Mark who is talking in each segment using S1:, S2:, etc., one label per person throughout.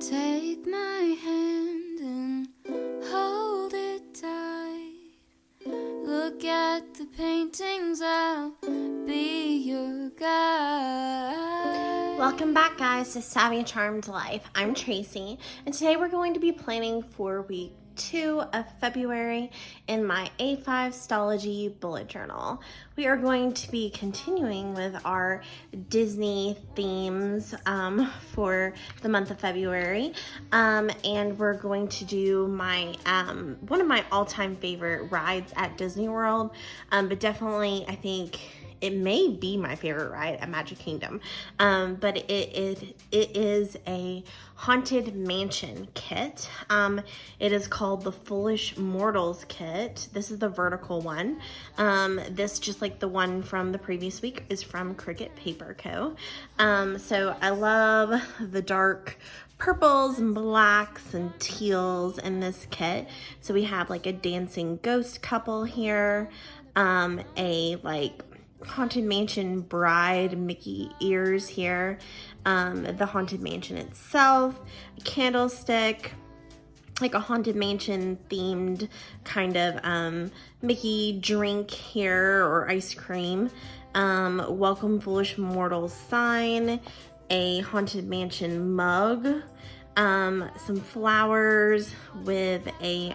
S1: Take my hand and hold it tight. Look at the paintings, I'll be your guide.
S2: Welcome back, guys, to Savvy Charmed Life. I'm Tracy, and today we're going to be planning for week 2 of February in my A5 Stalogy Bullet Journal. We are going to be continuing with our Disney themes for the month of February, and we're going to do my one of my all-time favorite rides at Disney World, but definitely I think it may be my favorite ride at Magic Kingdom, but it is a Haunted Mansion kit. It is called the Foolish Mortals kit. This is the vertical one. This, just like the one from the previous week, is from Cricket Paper Co. So I love the dark purples and blacks and teals in this kit. So we have like a dancing ghost couple here, a like Haunted Mansion bride Mickey ears here, the Haunted Mansion itself, a candlestick, like a Haunted Mansion themed kind of Mickey drink here or ice cream, Welcome Foolish Mortals sign, a Haunted Mansion mug, some flowers with a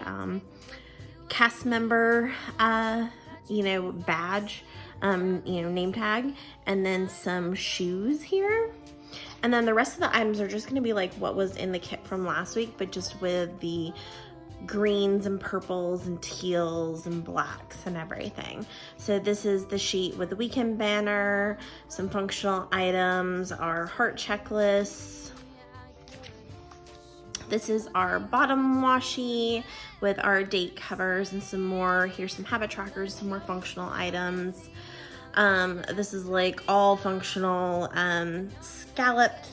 S2: cast member badge, name tag, and then some shoes here. And then the rest of the items are just going to be like what was in the kit from last week, but just with the greens and purples and teals and blacks and everything. So this is the sheet with the weekend banner, some functional items, our heart checklists. This is our bottom washi with our date covers and some more. Here's some habit trackers, some more functional items. This is like all functional, scalloped,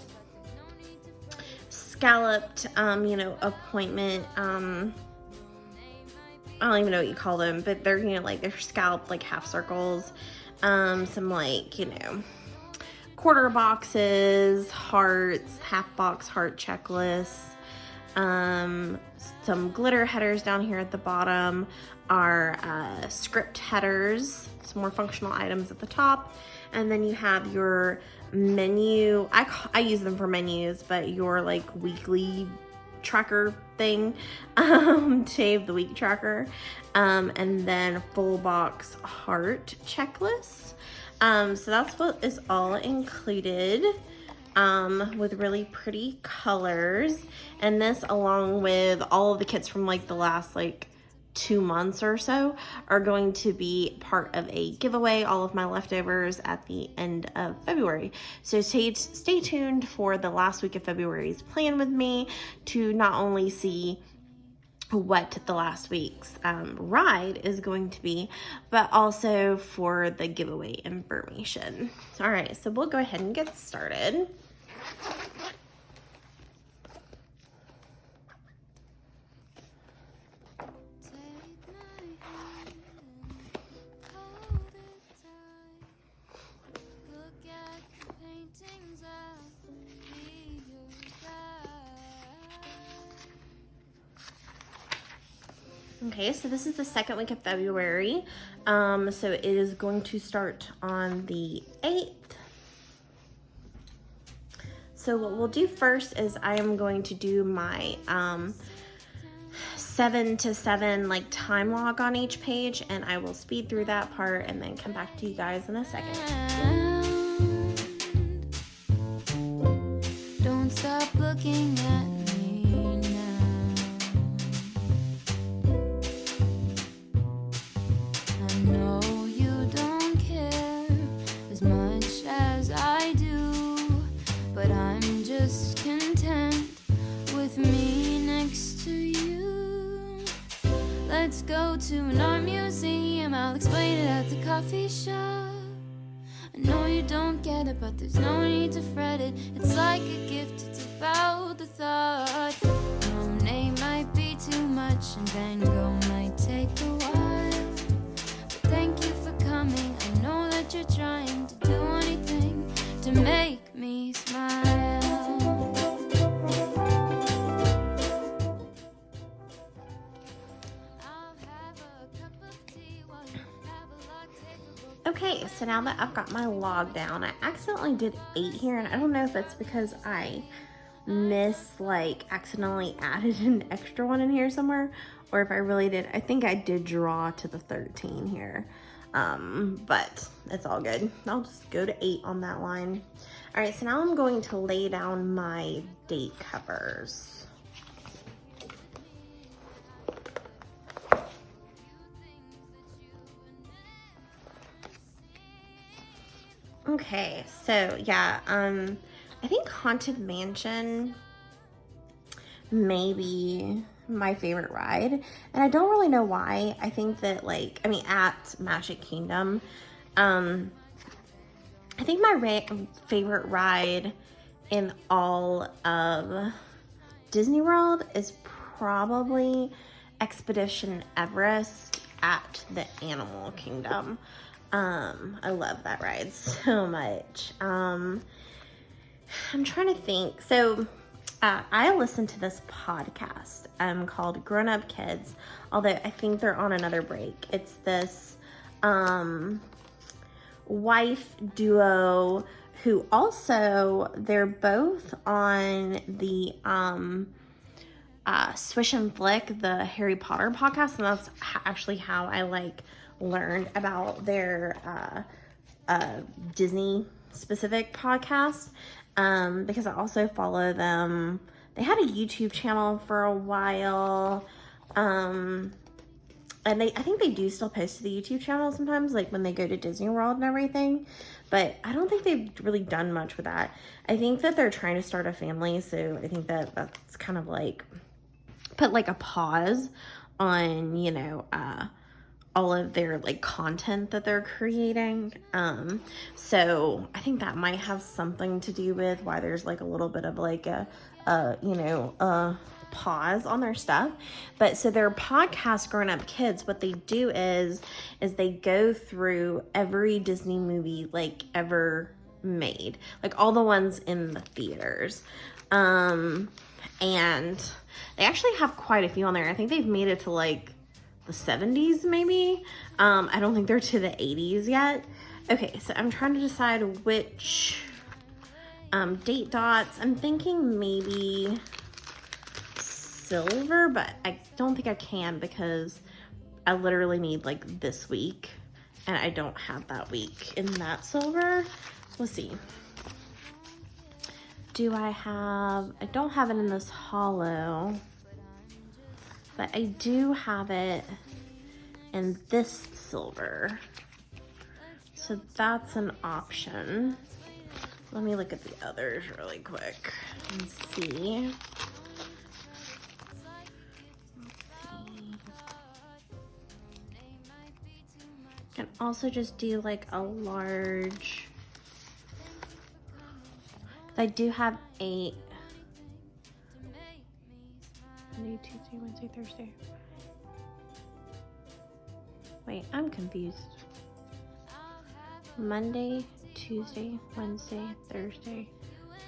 S2: appointment, I don't even know what you call them, but they're, they're scalloped like half circles. Some like, quarter boxes, hearts, half box heart checklists. Some glitter headers down here at the bottom, are script headers, some more functional items at the top, and then you have your menu. I use them for menus, but your like weekly tracker thing, save the week tracker, and then full box heart checklist. So that's what is all included, with really pretty colors. And this, along with all of the kits from like the last like 2 months or so, are going to be part of a giveaway, all of my leftovers, at the end of February. So stay tuned for the last week of February's plan with me to not only see what the last week's ride is going to be, but also for the giveaway information. All right, so we'll go ahead and get started. Okay, so this is the second week of February. So it is going to start on the 8th. So what we'll do first is I am going to do my 7 to 7 like time log on each page, and I will speed through that part and then come back to you guys in a second.
S1: Don't stop looking at me now. I know you don't care as much as I do, but I'm just content with me next to you. Let's go to an art museum, I'll explain it at the coffee shop. I know you don't get it, but there's no need to fret it. It's like a gift, it's about the thought. Monet might be too much and Van Gogh might take a while, but thank you for coming. I know that you're trying to do anything to make me smile.
S2: Okay, so now that I've got my log down, I accidentally did 8 here, and I don't know if it's because I accidentally added an extra one in here somewhere, or if I really did. I think I did draw to the 13 here, but it's all good. I'll just go to 8 on that line. All right, so now I'm going to lay down my date covers. Okay, so yeah, I think Haunted Mansion may be my favorite ride, and I don't really know why. I think that at Magic Kingdom, I think my favorite ride in all of Disney World is probably Expedition Everest at the Animal Kingdom. I love that ride so much. I'm trying to think. So, I listened to this podcast, called Grown Up Kids, although I think they're on another break. It's this, wife duo who also, they're both on the, Swish and Flick, the Harry Potter podcast, and that's actually how I learned about their Disney specific podcast, because I also follow them. They had a YouTube channel for a while, and I think they do still post to the YouTube channel sometimes, when they go to Disney World and everything, but I don't think they've really done much with that. I think that they're trying to start a family, so I think that that's kind of put a pause on, all of their content that they're creating. So I think that might have something to do with why there's a little bit of a pause on their stuff. But so their podcast, Grown Up Kids, what they do is they go through every Disney movie ever made, all the ones in the theaters. And they actually have quite a few on there. I think they've made it to the 70s maybe. I don't think they're to the 80s yet. Okay, so I'm trying to decide which date dots. I'm thinking maybe silver, but I don't think I can because I literally need this week, and I don't have that week in that silver. Let's see. I don't have it in this hollow, but I do have it in this silver. So that's an option. Let me look at the others really quick and see. Can also just do a large. I do have 8. Monday, Tuesday, Wednesday, Thursday. Wait, I'm confused. Monday, Tuesday, Wednesday, Thursday,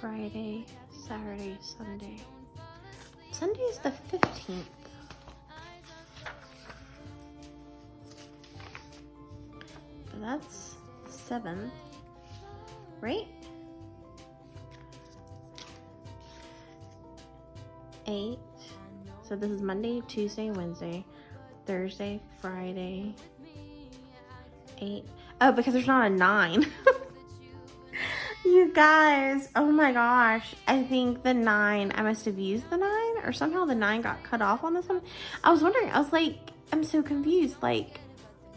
S2: Friday, Saturday, Sunday. Sunday is the 15th. So that's 7th, right? 8. So this is Monday, Tuesday, Wednesday, Thursday, Friday, 8. Oh, because there's not a 9. You guys, oh my gosh. I think the 9, I must have used the 9, or somehow the 9 got cut off on this one. I was wondering, I was I'm so confused.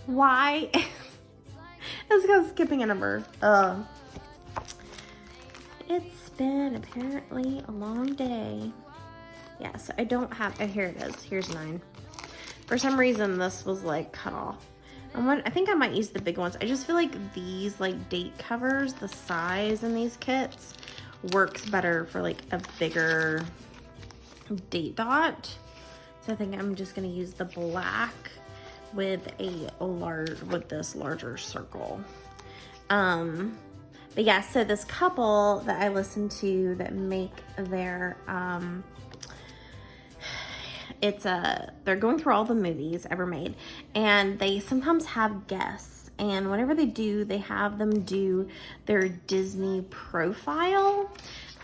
S2: Why? It's because skipping a number. It's been apparently a long day. Yeah, so I don't have, oh, here it is. Here's 9. For some reason, this was cut off. I think I might use the big ones. I just feel these date covers, the size in these kits works better for a bigger date dot. So I think I'm just gonna use the black with this larger circle. But yeah, so this couple that I listen to that make their they're going through all the movies ever made, and they sometimes have guests, and whenever they do, they have them do their Disney profile.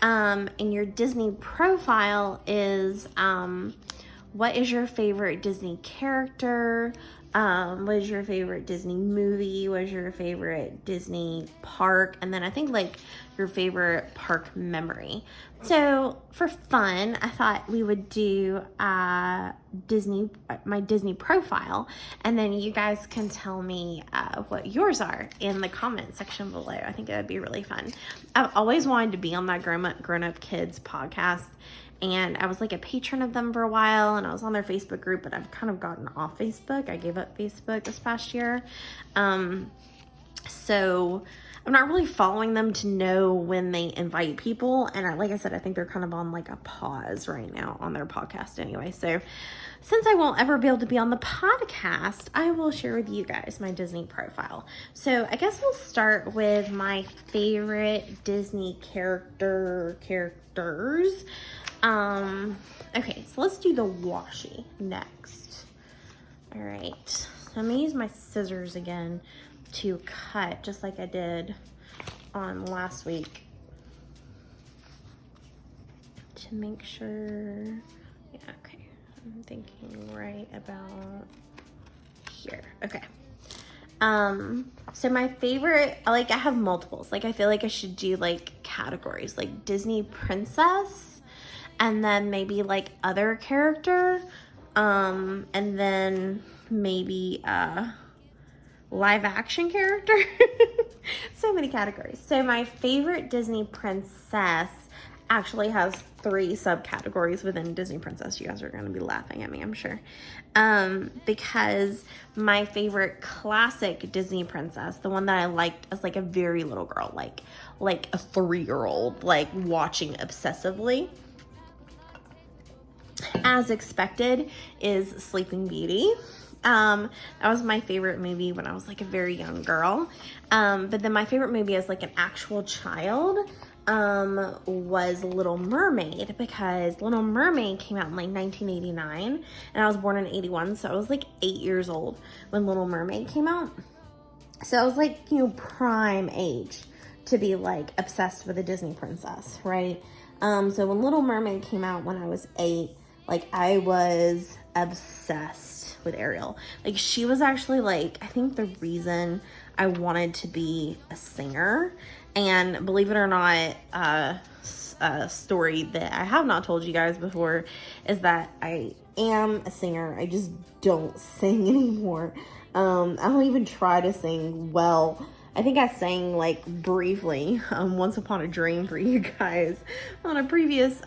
S2: And your Disney profile is what is your favorite Disney character? What is your favorite Disney movie? What is your favorite Disney park? And then I think like your favorite park memory. So for fun, I thought we would do my Disney profile, and then you guys can tell me what yours are in the comment section below. I think it would be really fun. I've always wanted to be on that Grown Up Kids podcast, and I was like a patron of them for a while, and I was on their Facebook group, but I've kind of gotten off Facebook. I gave up Facebook this past year. So I'm not really following them to know when they invite people. And like I said, I think they're kind of on like a pause right now on their podcast anyway. So since I won't ever be able to be on the podcast, I will share with you guys my Disney profile. So I guess we'll start with my favorite Disney characters. Okay, so let's do the washi next. All right, so I'm gonna use my scissors again to cut just like I did on last week to make sure. Yeah, okay, I'm thinking right about here. Okay. So my favorite, I have multiples. Like I feel like I should do like categories, like Disney princess, and then maybe like other character, and then maybe live action character. So many categories. So my favorite Disney princess actually has 3 subcategories within Disney princess. You guys are going to be laughing at me, I'm sure. Because my favorite classic Disney princess, the one that I liked as like a very little girl, like a 3-year-old, like watching obsessively, as expected, is Sleeping Beauty. That was my favorite movie when I was like a very young girl. But then my favorite movie as like an actual child was Little Mermaid, because Little Mermaid came out in like 1989 and I was born in 81, so I was like 8 years old when Little Mermaid came out. So I was like, prime age to be like obsessed with a Disney princess, right? So when Little Mermaid came out when I was 8, like I was obsessed with Ariel. Like she was actually like, I think the reason I wanted to be a singer. And believe it or not, a story that I have not told you guys before is that I am a singer. I just don't sing anymore. I don't even try to sing well. I think I sang like briefly Once Upon a Dream for you guys on a previous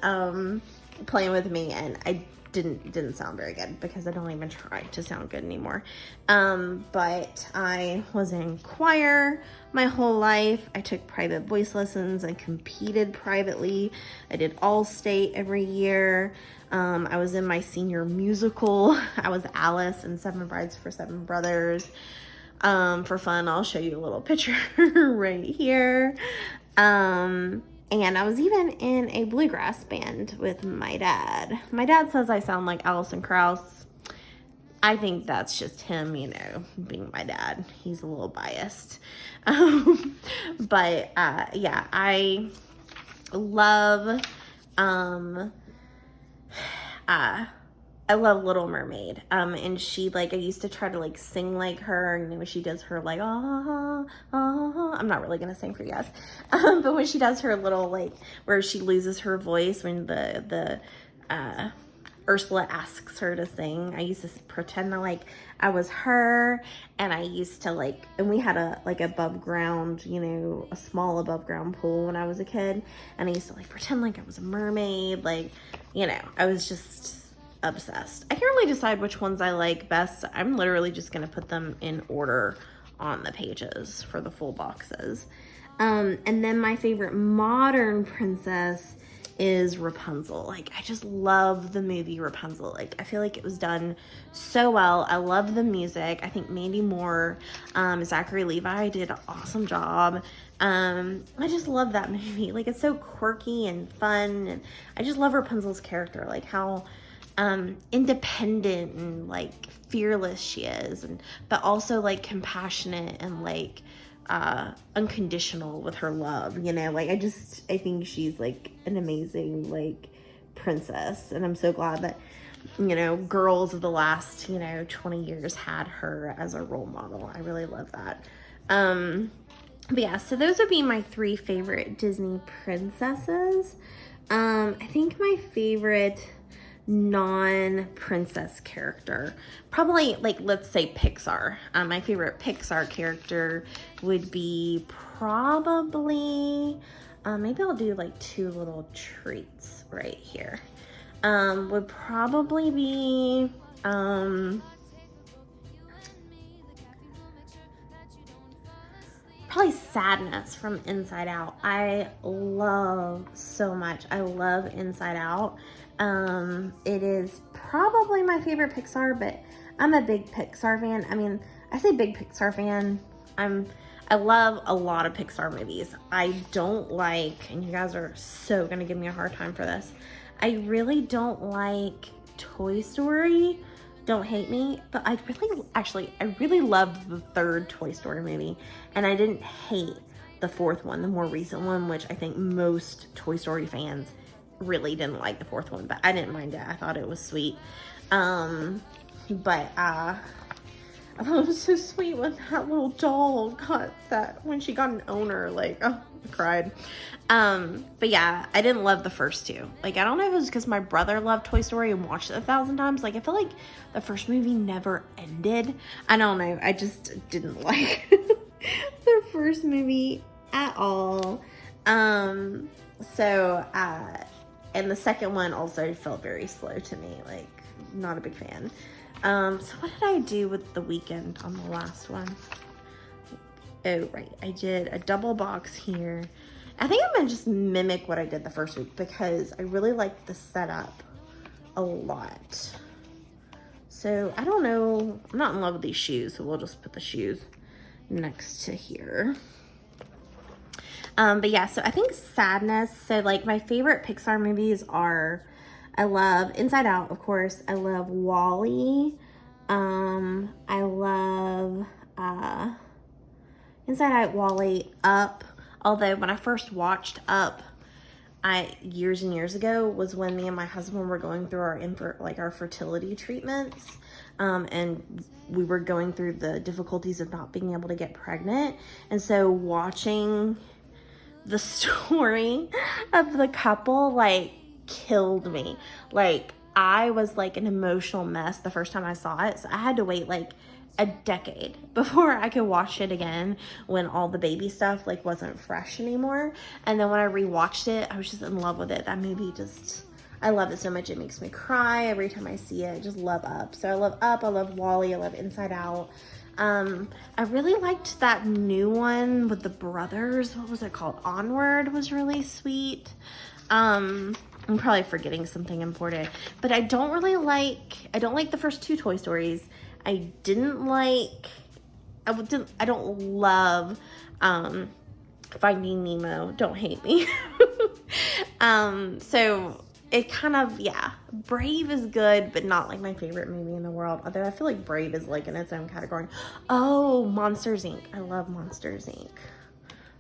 S2: Playing With Me, and I didn't sound very good because I don't even try to sound good anymore. But I was in choir my whole life. I took private voice lessons. I competed privately. I did All-State every year. I was in my senior musical. I was Alice in 7 Brides for 7 Brothers. For fun, I'll show you a little picture right here. And I was even in a bluegrass band with my dad. My dad says I sound like Alison Krauss. I think that's just him, being my dad. He's a little biased. But yeah, I love I love Little Mermaid. And she, like, I used to try to, like, sing like her. And when she does her, like, I'm not really going to sing for you guys. But when she does her little, like, where she loses her voice when the Ursula asks her to sing, I used to pretend that, like, I was her. And I used to, like, and we had a, like, above ground, a small above ground pool when I was a kid. And I used to, like, pretend like I was a mermaid. Like, I was just obsessed. I can't really decide which ones I like best. I'm literally just going to put them in order on the pages for the full boxes. And then my favorite modern princess is Rapunzel. Like, I just love the movie Rapunzel. Like, I feel like it was done so well. I love the music. I think Mandy Moore, Zachary Levi did an awesome job. I just love that movie. Like, it's so quirky and fun. And I just love Rapunzel's character. Like, how independent and like fearless she is, and but also like compassionate and like unconditional with her love, you know. Like I think she's like an amazing like princess, and I'm so glad that, you know, girls of the last, you know, 20 years had her as a role model. I really love that. But yeah, so those would be my 3 favorite Disney princesses. I think my favorite non-princess character, probably, like, let's say Pixar. My favorite Pixar character would be probably, maybe I'll do like 2 little treats right here. Would probably be, probably Sadness from Inside Out. I love so much. I love Inside Out. It is probably my favorite Pixar, but I'm a big Pixar fan. I mean, I say big Pixar fan. I love a lot of Pixar movies. I don't like, and you guys are so gonna give me a hard time for this, I really don't like Toy Story. Don't hate me, but I really loved the 3rd Toy Story movie, and I didn't hate the 4th one, the more recent one, which I think most Toy Story fans really didn't like the 4th one, but I didn't mind it. I thought it was sweet. I thought it was so sweet when that little doll when she got an owner, like, oh, I cried. But yeah, I didn't love the first 2. Like, I don't know if it was because my brother loved Toy Story and watched it 1,000 times. Like, I feel like the first movie never ended. I don't know. I just didn't like the first movie at all. And the second one also felt very slow to me. Like, not a big fan. So what did I do with the weekend on the last one? Oh, right. I did a double box here. I think I'm going to just mimic what I did the first week because I really like the setup a lot. So I don't know. I'm not in love with these shoes, so we'll just put the shoes next to here. But yeah, so I think Sadness. So like my favorite Pixar movies are, I love Inside Out, of course. I love WALL-E. I love Inside Out, WALL-E, Up. Although when I first watched Up, years and years ago, was when me and my husband were going through our fertility treatments. And we were going through the difficulties of not being able to get pregnant. And so watching the story of the couple, like, killed me. Like, I was like an emotional mess the first time I saw it. So I had to wait like a decade before I could watch it again when all the baby stuff like wasn't fresh anymore. And then when I rewatched it, I was just in love with it. That movie I love it so much. It makes me cry every time I see it. I just love Up. So I love Up. I love WALL-E. I love Inside Out. I really liked that new one with the brothers. What was it called? Onward was really sweet. I'm probably forgetting something important, but I don't like the first 2 Toy Stories. I don't love, Finding Nemo. Don't hate me. So it kind of, yeah, Brave is good, but not like my favorite movie in the world. Although I feel like Brave is like in its own category. Oh, Monsters, Inc. I love Monsters, Inc.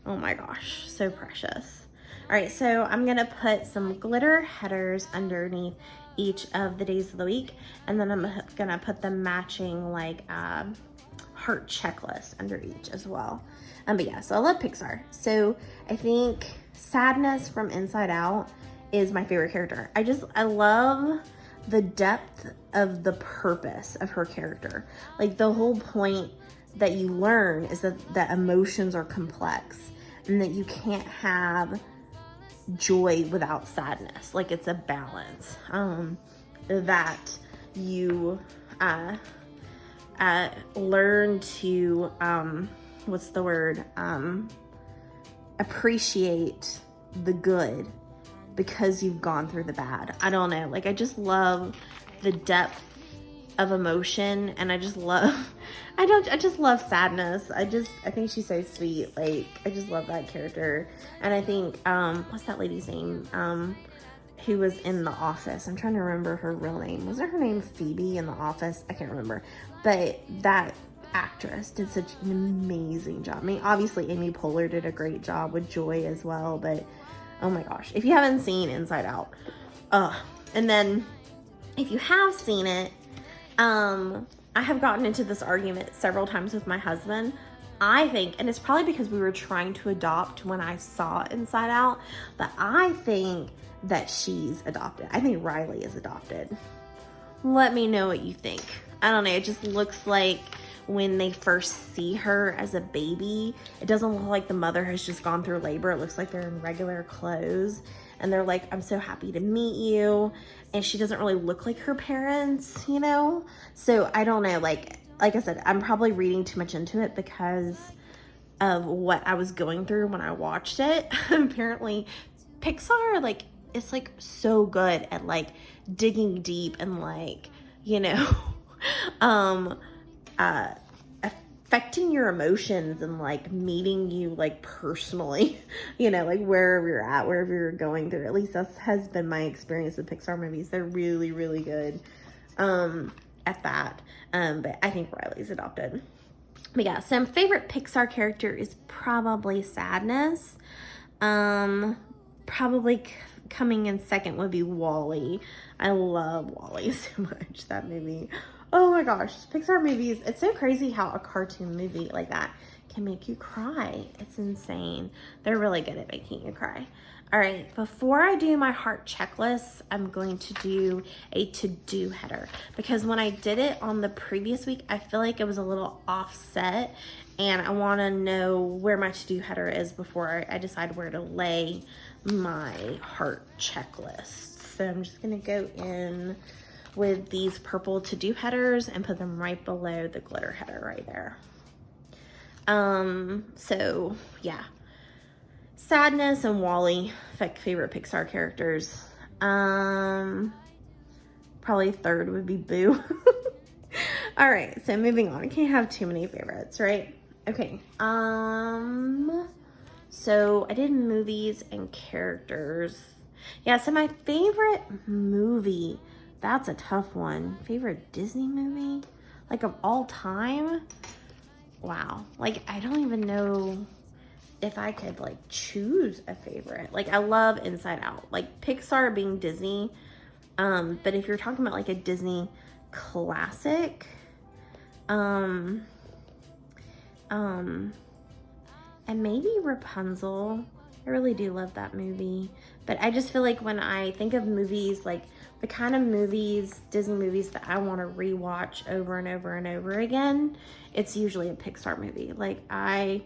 S2: Oh my gosh, so precious. All right, so I'm gonna put some glitter headers underneath each of the days of the week, and then I'm gonna put the matching like heart checklist under each as well. But yeah, so I love Pixar. So I think Sadness from Inside Out is my favorite character. I love the depth of the purpose of her character. Like the whole point that you learn is that emotions are complex and that you can't have joy without sadness. Like it's a balance. That you learn to appreciate the good because you've gone through the bad. I don't know. Like I just love the depth of emotion, and I just love sadness. I think she's so sweet. Like I just love that character. And I think what's that lady's name? who was in The Office. I'm trying to remember her real name. Wasn't her name Phoebe in The Office? I can't remember. But that actress did such an amazing job. I mean, obviously Amy Poehler did a great job with Joy as well, but oh my gosh, if you haven't seen Inside Out, and then if you have seen it, I have gotten into this argument several times with my husband. I think, and it's probably because we were trying to adopt when I saw Inside Out, but I think that she's adopted. I think Riley is adopted. Let me know what you think. I don't know, it just looks like when they first see her as a baby, it doesn't look like the mother has just gone through labor. It looks like they're in regular clothes, and they're like, I'm so happy to meet you. And she doesn't really look like her parents, you know? So I don't know, like I said, I'm probably reading too much into it because of what I was going through when I watched it. Apparently, Pixar, like, it's like so good at like digging deep and like, you know, affecting your emotions and like meeting you like personally, you know, like wherever you're at, wherever you're going through. At least that has been my experience with Pixar movies. They're really, really good at that. But I think Riley's adopted. But yeah, so my favorite Pixar character is probably Sadness. Probably coming in second would be Wall-E. I love Wall-E so much, that movie. Oh my gosh, Pixar movies, it's so crazy how a cartoon movie like that can make you cry. It's insane. They're really good at making you cry. All right, before I do my heart checklist, I'm going to do a to-do header, because when I did it on the previous week, I feel like it was a little offset, and I want to know where my to-do header is before I decide where to lay my heart checklist. So I'm just going to go in with these purple to-do headers and put them right below the glitter header right there. So yeah. Sadness and Wall-E, favorite Pixar characters. Probably third would be Boo. All right, so moving on. I can't have too many favorites, right? Okay. So I did movies and characters. Yeah, so my favorite movie, that's a tough one. Favorite Disney movie? Like of all time? Wow. Like I don't even know if I could like choose a favorite. Like I love Inside Out. Like Pixar being Disney. But if you're talking about like a Disney classic, and maybe Rapunzel. I really do love that movie. But I just feel like when I think of movies, like the kind of movies, Disney movies that I want to rewatch over and over and over again, it's usually a Pixar movie. Like I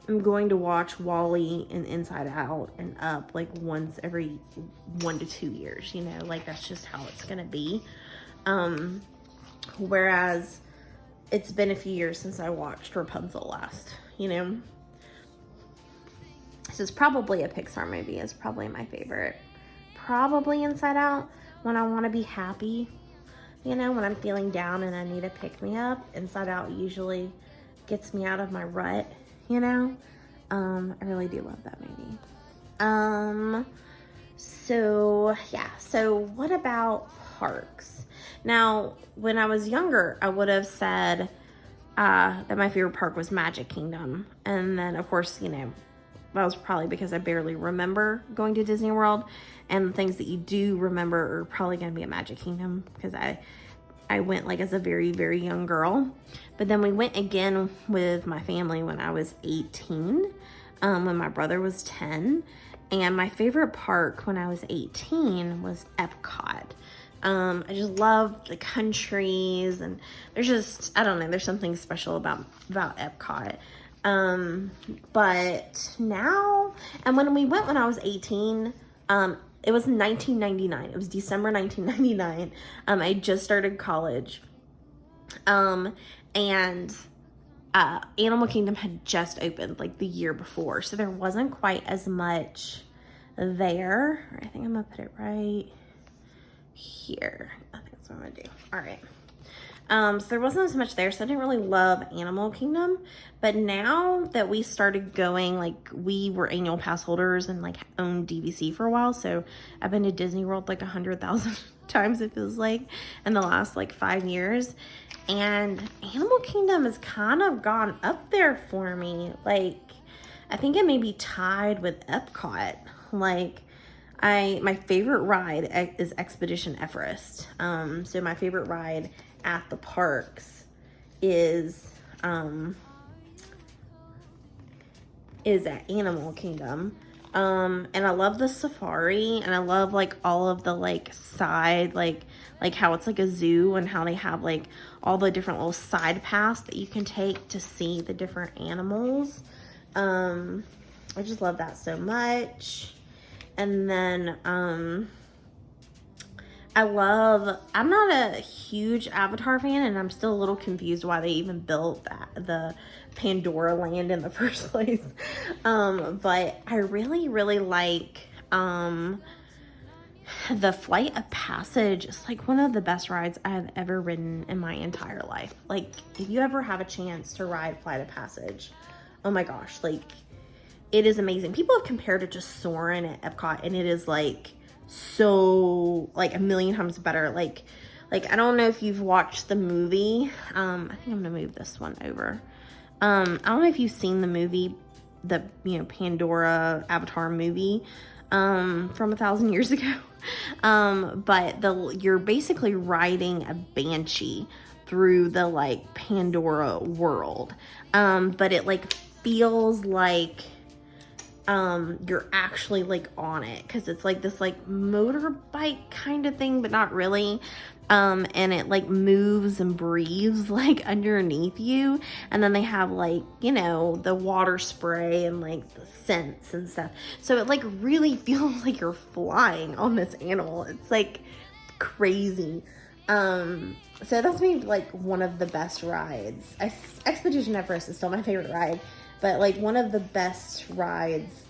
S2: am going to watch Wall-E and Inside Out and Up like once every 1 to 2 years, you know, like that's just how it's going to be. Whereas it's been a few years since I watched Rapunzel last, you know. This is probably a Pixar movie. It's probably my favorite. Probably Inside Out when I want to be happy. You know, when I'm feeling down and I need a pick-me-up. Inside Out usually gets me out of my rut, you know. I really do love that movie. So, yeah. So, what about parks? Now, when I was younger, I would have said that my favorite park was Magic Kingdom. And then, of course, you know, that was probably because I barely remember going to Disney World, and the things that you do remember are probably going to be at Magic Kingdom because I went like as a very, very young girl. But then we went again with my family when I was 18, when my brother was 10. And my favorite park when I was 18 was Epcot. I just love the countries, and there's just, I don't know, there's something special about Epcot. But now, and when we went when I was 18, it was 1999. It was December 1999. I just started college. And Animal Kingdom had just opened like the year before. So there wasn't quite as much there. I think I'm gonna put it right here. I think that's what I'm gonna do. All right. So there wasn't as much there, so I didn't really love Animal Kingdom. But now that we started going, like, we were annual pass holders and like owned DVC for a while, so I've been to Disney World like 100,000 times, it feels like, in the last like 5 years. And Animal Kingdom has kind of gone up there for me. Like, I think it may be tied with Epcot. Like, my favorite ride is Expedition Everest. So my favorite ride at the parks is at Animal Kingdom. And I love the safari, and I love like all of the like side, like how it's like a zoo, and how they have like all the different little side paths that you can take to see the different animals. I just love that so much. And then I'm not a huge Avatar fan, and I'm still a little confused why they even built the Pandora land in the first place. But I really, really like the Flight of Passage. It's like one of the best rides I've ever ridden in my entire life. Like, if you ever have a chance to ride Flight of Passage, oh my gosh, like, it is amazing. People have compared it to Soarin' at Epcot, and it is like so, like, a million times better. Like I don't know if you've watched the movie. I think I'm gonna move this one over. I don't know if you've seen the movie, the Pandora Avatar movie from 1,000 years ago. But you're basically riding a banshee through the like Pandora world. But it like feels like you're actually like on it, because it's like this like motorbike kind of thing, but not really. And it like moves and breathes like underneath you, and then they have like the water spray and like the scents and stuff, so it like really feels like you're flying on this animal. It's like crazy. So that's maybe like one of the best rides. Expedition Everest is still my favorite ride, but like one of the best rides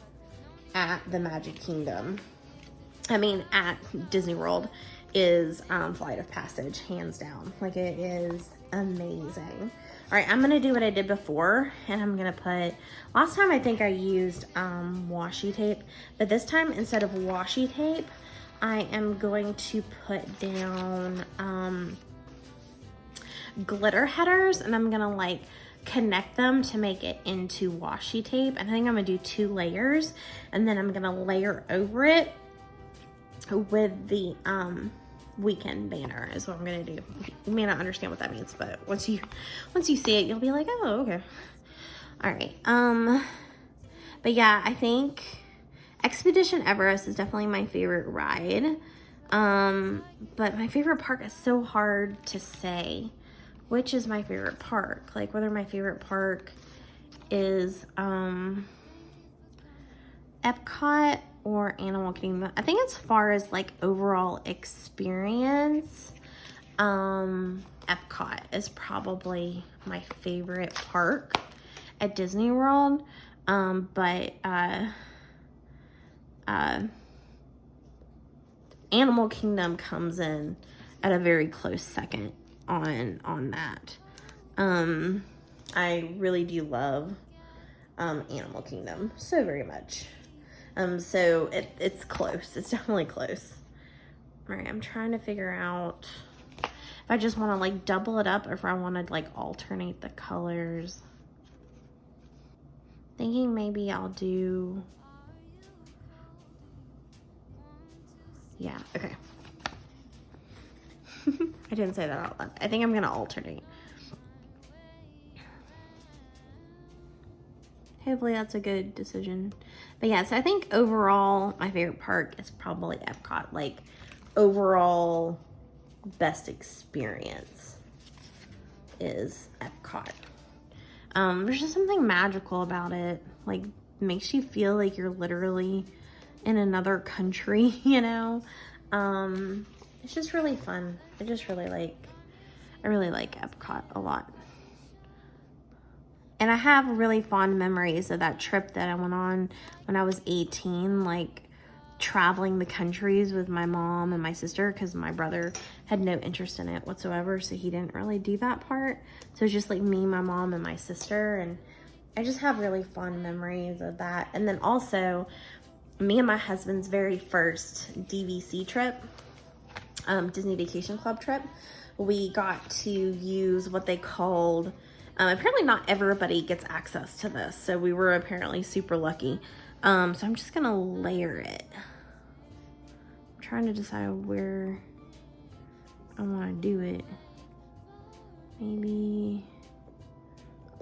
S2: at the Magic Kingdom, at Disney World, is Flight of Passage, hands down. Like, it is amazing. All right, I'm gonna do what I did before, and I'm gonna put, last time I think I used washi tape, but this time instead of washi tape, I am going to put down glitter headers, and I'm gonna like connect them to make it into washi tape. And I think I'm gonna do 2 layers, and then I'm gonna layer over it with the weekend banner is what I'm gonna do. You may not understand what that means, but once you see it, you'll be like, oh, okay. All right. But yeah, I think Expedition Everest is definitely my favorite ride. But my favorite park is so hard to say. Which is my favorite park? Like, whether my favorite park is Epcot or Animal Kingdom. I think as far as like overall experience, Epcot is probably my favorite park at Disney World. But Animal Kingdom comes in at a very close second on that. I really do love Animal Kingdom so very much. So it's close. It's definitely close. All right, I'm trying to figure out if I just want to like double it up or if I want to like alternate the colors. Thinking maybe I'll do, yeah, okay. I didn't say that out loud. I think I'm gonna alternate. Hopefully that's a good decision. But yeah, so I think overall my favorite park is probably Epcot. Like, overall best experience is Epcot. There's just something magical about it. Like, makes you feel like you're literally in another country, It's just really fun. I really like Epcot a lot. And I have really fond memories of that trip that I went on when I was 18, like traveling the countries with my mom and my sister, because my brother had no interest in it whatsoever, so he didn't really do that part. So it's just like me, my mom, and my sister, and I just have really fond memories of that. And then also me and my husband's very first DVC trip, Disney Vacation Club trip, we got to use what they called, apparently not everybody gets access to this, so we were apparently super lucky. So I'm just gonna layer it. I'm trying to decide where I want to do it. Maybe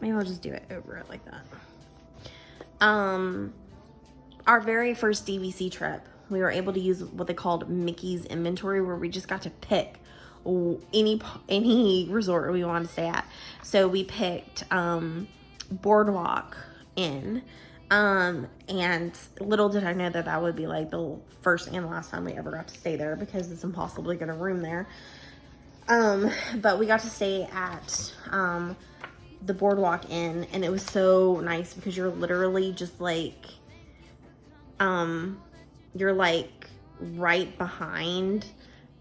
S2: I'll just do it over it like that. Our very first DVC trip, we were able to use what they called Mickey's inventory, where we just got to pick any resort we wanted to stay at. So we picked Boardwalk Inn, and little did I know that that would be like the first and last time we ever got to stay there, because it's impossible to get a room there. But we got to stay at the Boardwalk Inn, and it was so nice because you're literally just like you're like right behind,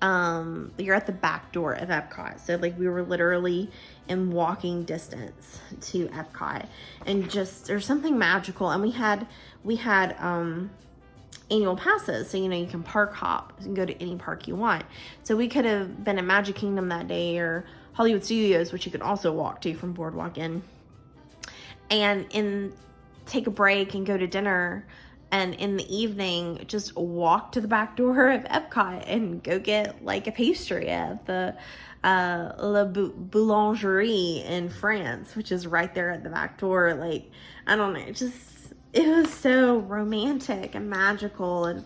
S2: you're at the back door of Epcot. So like we were literally in walking distance to Epcot, and just there's something magical. And we had annual passes, so you know you can park hop and go to any park you want. So we could have been at Magic Kingdom that day, or Hollywood Studios, which you could also walk to from Boardwalk Inn, and take a break and go to dinner, and in the evening just walk to the back door of Epcot and go get like a pastry at the La Boulangerie in France, which is right there at the back door. Like, I don't know, it was so romantic and magical, and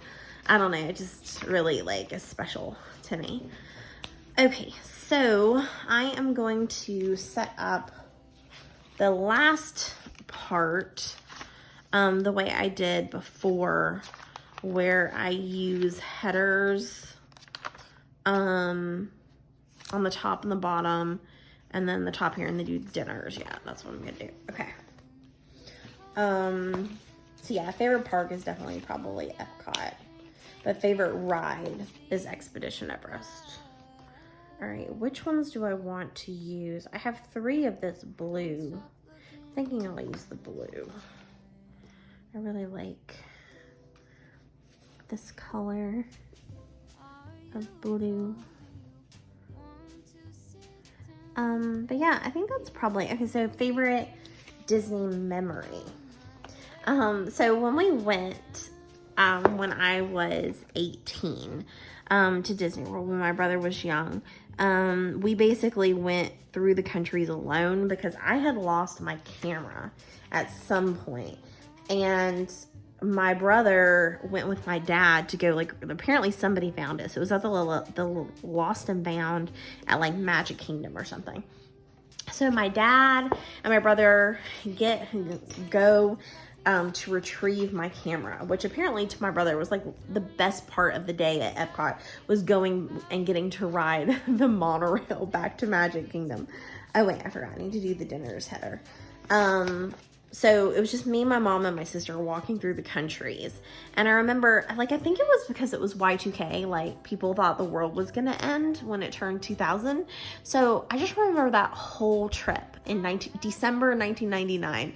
S2: I don't know, it just really like is special to me. Okay, so I am going to set up the last part the way I did before, where I use headers on the top and the bottom, and then the top here, and then do dinners. Yeah, that's what I'm gonna do. Okay. So yeah, favorite park is definitely probably Epcot, but favorite ride is Expedition Everest. All right, which ones do I want to use? I have 3 of this blue. I'm thinking I'll use the blue. I really like this color of blue. But yeah, I think that's probably, okay, so favorite Disney memory. So when we went, when I was 18, to Disney World, when my brother was young, we basically went through the countries alone, because I had lost my camera at some point, and my brother went with my dad to go, like, apparently somebody found us. It was at the Lost and Found at like Magic Kingdom or something. So my dad and my brother go to retrieve my camera, which apparently to my brother was like the best part of the day at Epcot, was going and getting to ride the monorail back to Magic Kingdom. Oh wait, I forgot, I need to do the dinners header. So it was just me, my mom, and my sister walking through the countries. And I remember, like, I think it was because it was Y2K, like, people thought the world was gonna end when it turned 2000. So I just remember that whole trip in December 1999,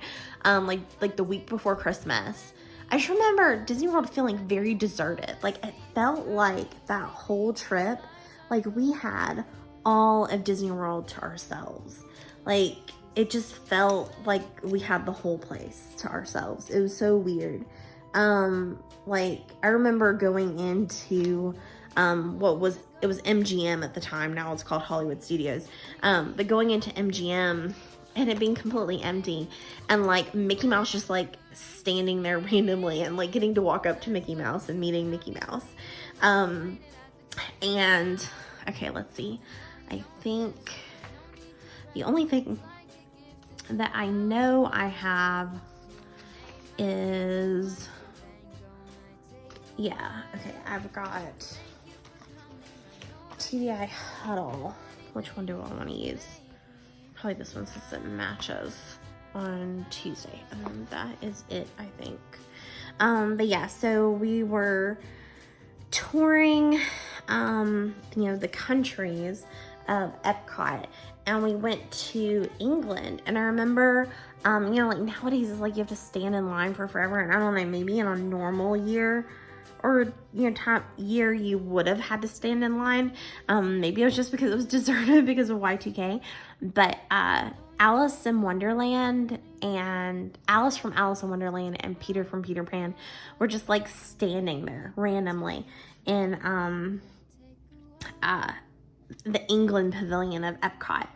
S2: like the week before Christmas. I just remember Disney World feeling very deserted. Like, it felt like that whole trip, like, we had all of Disney World to ourselves. Like, it just felt like we had the whole place to ourselves. It was so weird. Like, I remember going into it was MGM at the time. Now it's called Hollywood Studios. But going into MGM and it being completely empty, and like Mickey Mouse just like standing there randomly, and like getting to walk up to Mickey Mouse and meeting Mickey Mouse. And okay, let's see. I think the only thing that I know I have is, yeah, okay, I've got TDI Huddle. Which one do I want to use? Probably this one, since it matches on Tuesday. And that is it, I think. But yeah, so we were touring, the countries of Epcot, and we went to England. And I remember, like nowadays it's like you have to stand in line for forever. And I don't know, maybe in a normal year or year you would have had to stand in line. Maybe it was just because it was deserted because of Y2K. But Alice in Wonderland and Alice from Alice in Wonderland and Peter from Peter Pan were just like standing there randomly in the England pavilion of Epcot.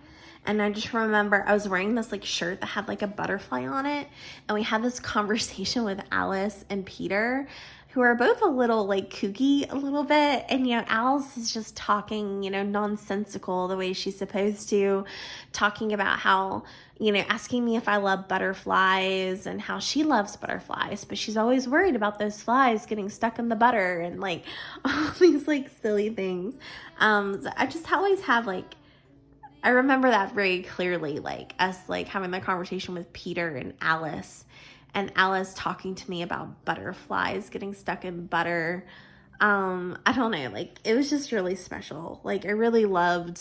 S2: And I just remember I was wearing this like shirt that had like a butterfly on it, and we had this conversation with Alice and Peter, who are both a little like kooky a little bit. And Alice is just talking nonsensical the way she's supposed to, talking about how asking me if I love butterflies and how she loves butterflies, but she's always worried about those flies getting stuck in the butter and like all these like silly things. So I just always have like, I remember that very clearly, like us like having the conversation with Peter and Alice talking to me about butterflies getting stuck in butter. I don't know, like it was just really special. Like I remember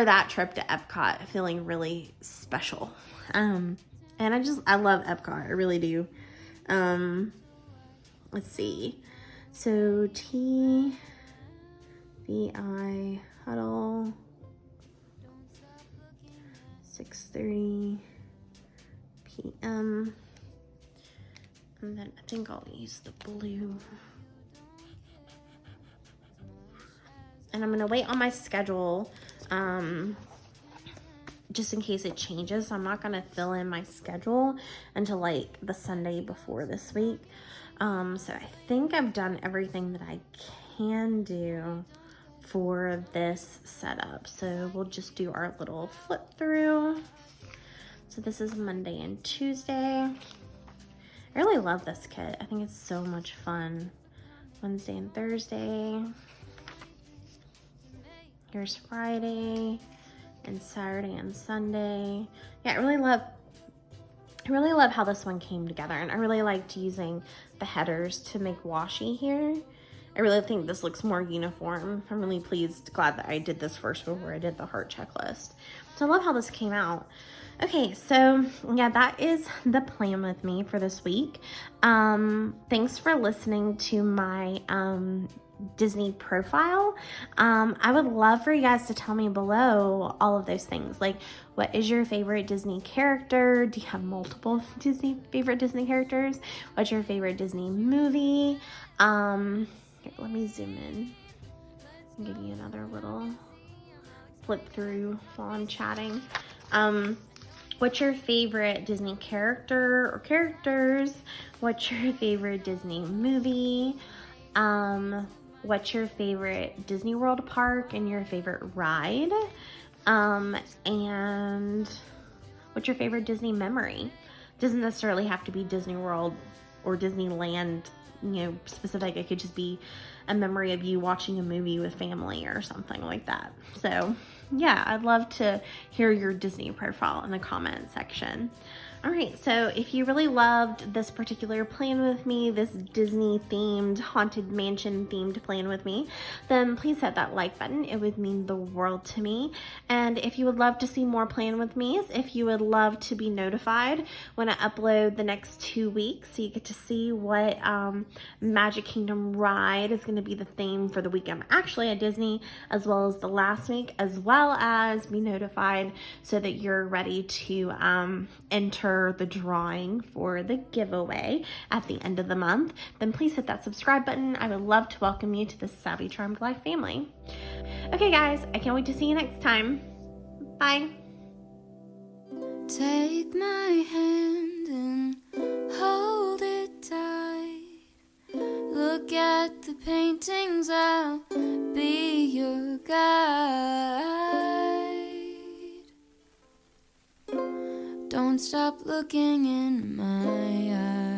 S2: that trip to Epcot feeling really special. And I love Epcot. I really do. Let's see. So TVI huddle 6:30 p.m. And then I think I'll use the blue. And I'm going to wait on my schedule just in case it changes. So I'm not going to fill in my schedule until like the Sunday before this week. So I think I've done everything that I can do for this setup. So we'll just do our little flip through. So this is Monday and Tuesday. I really love this kit. I think it's so much fun. Wednesday and Thursday. Here's Friday and Saturday and Sunday. Yeah, I really love how this one came together, and I really liked using the headers to make washi here. I really think this looks more uniform. I'm really glad that I did this first before I did the heart checklist. So I love how this came out. Okay, so yeah, that is the plan with me for this week. Thanks for listening to my Disney profile. I would love for you guys to tell me below all of those things. Like, what is your favorite Disney character? Do you have multiple favorite Disney characters? What's your favorite Disney movie? Here, let me zoom in and give you another little flip through while I'm chatting. What's your favorite Disney character or characters? What's your favorite Disney movie? What's your favorite Disney World park and your favorite ride? And what's your favorite Disney memory? Doesn't necessarily have to be Disney World or Disneyland, specific. It could just be a memory of you watching a movie with family or something like that. So yeah, I'd love to hear your Disney profile in the comment section. All right, so if you really loved this particular plan with me, this Disney themed, haunted mansion themed plan with me, then please hit that like button. It would mean the world to me. And if you would love to see more plan with me's, if you would love to be notified when I upload the next 2 weeks, so you get to see what Magic Kingdom ride is going to be the theme for the week I'm actually at Disney, as well as the last week, as well as be notified so that you're ready to enter the drawing for the giveaway at the end of the month, then please hit that subscribe button. I would love to welcome you to the Savvy Charmed Life family. Okay guys, I can't wait to see you next time. Bye.
S1: Take my hand and hold it tight. Look at the paintings, I'll be your guide. Don't stop looking in my eyes.